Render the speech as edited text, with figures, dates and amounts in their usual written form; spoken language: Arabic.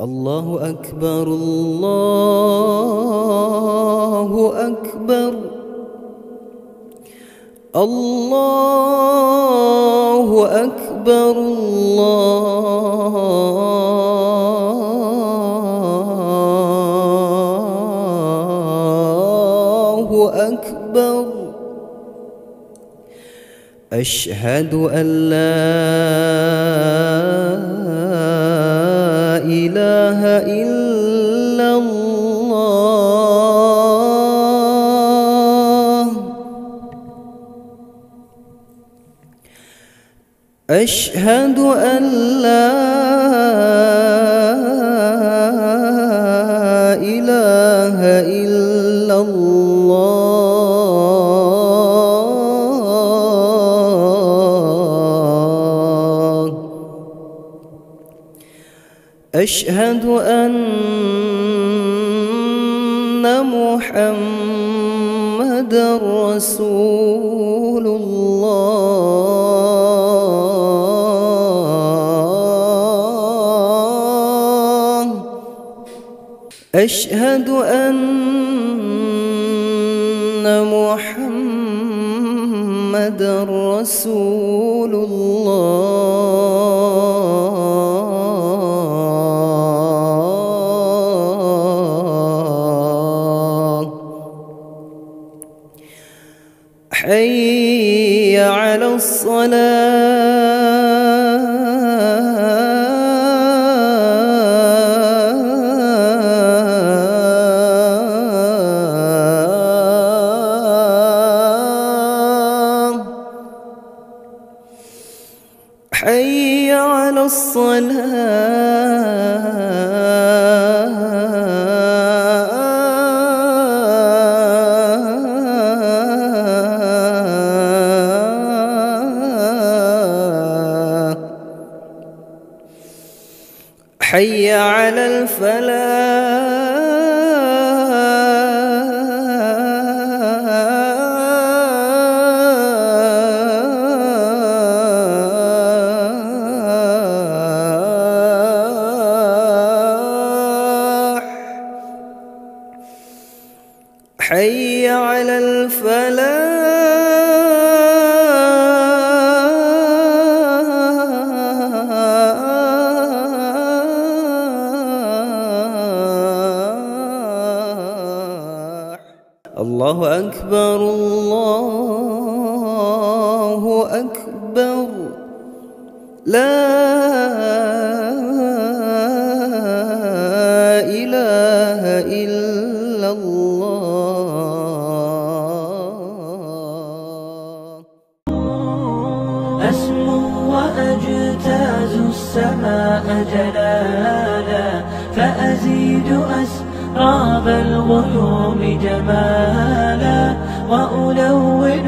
الله أكبر الله أكبر الله أكبر الله أكبر. أشهد أن لا إله إلا الله. أشهد أن لا إله إلا الله. أشهد أن محمدًا رسول الله. أشهد أن محمدًا رسول الله. حي على الصلاة. حي على الصلاة. حي على الفلاح. حي على الفلاح. الله أكبر الله أكبر. لا إله إلا الله. أسمو وأجتاز السماء جلالا، فأزيد أسراب الغيوم جمالا، وألون